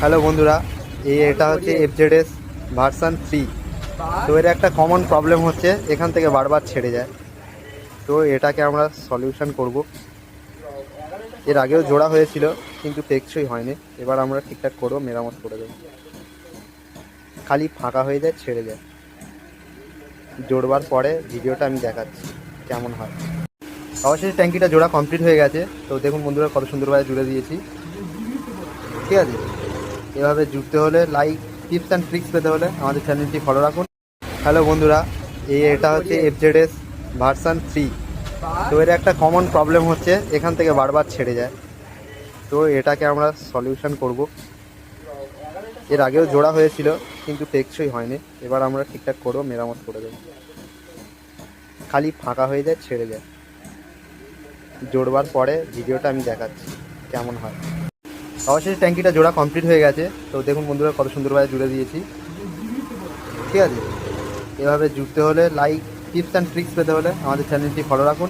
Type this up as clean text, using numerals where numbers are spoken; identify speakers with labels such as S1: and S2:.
S1: Hello বন্ধুরা, এটা হচ্ছে এফজেডএস ভার্সন 3। তো এর একটা কমন প্রবলেম হচ্ছে, এখান থেকে বারবার ছেড়ে যায়। তো এটাকে আমরা সলিউশন করব। এর আগেও জোড়া হয়েছিল কিন্তু টেকসই হয়নি। এবার আমরা ঠিকঠাক করবো, মেরামত করে দেবো। খালি ফাঁকা হয়ে যায়, ছেড়ে যায়। জোড়বার পরে ভিডিওটা আমি দেখাচ্ছি কেমন হয়। অবশেষে ট্যাঙ্কিটা জোড়া কমপ্লিট হয়ে গেছে। তো দেখুন বন্ধুরা, কত সুন্দরভাবে জুড়ে দিয়েছি। ঠিক আছে, এভাবে জুড়তে হলে লাইক, টিপস অ্যান্ড ট্রিক্স পেতে হলে আমাদের চ্যানেলটি ফলো রাখুন। হ্যালো বন্ধুরা, এটা হচ্ছে এফজেডএস ভার্সন 3। তো এর একটা কমন প্রবলেম হচ্ছে, এখান থেকে বারবার ছেড়ে যায়। তো এটাকে আমরা সলিউশন করব। এর আগেও জোড়া হয়েছিল কিন্তু টেকসই হয়নি। এবার আমরা ঠিকঠাক করবো, মেরামত করে দেবো। খালি ফাঁকা হয়ে যায়, ছেড়ে যায়। জোড়বার পরে ভিডিওটা আমি দেখাচ্ছি কেমন হয়। অবশেষে ট্যাঙ্কিটা জোড়া কমপ্লিট হয়ে গেছে। তো দেখুন বন্ধুরা, কত সুন্দরভাবে জুড়ে দিয়েছি। ঠিক আছে, এভাবে জুড়তে হলে লাইক, টিপস অ্যান্ড ট্রিক্স পেতে হলে আমাদের চ্যানেলটি ফলো রাখুন।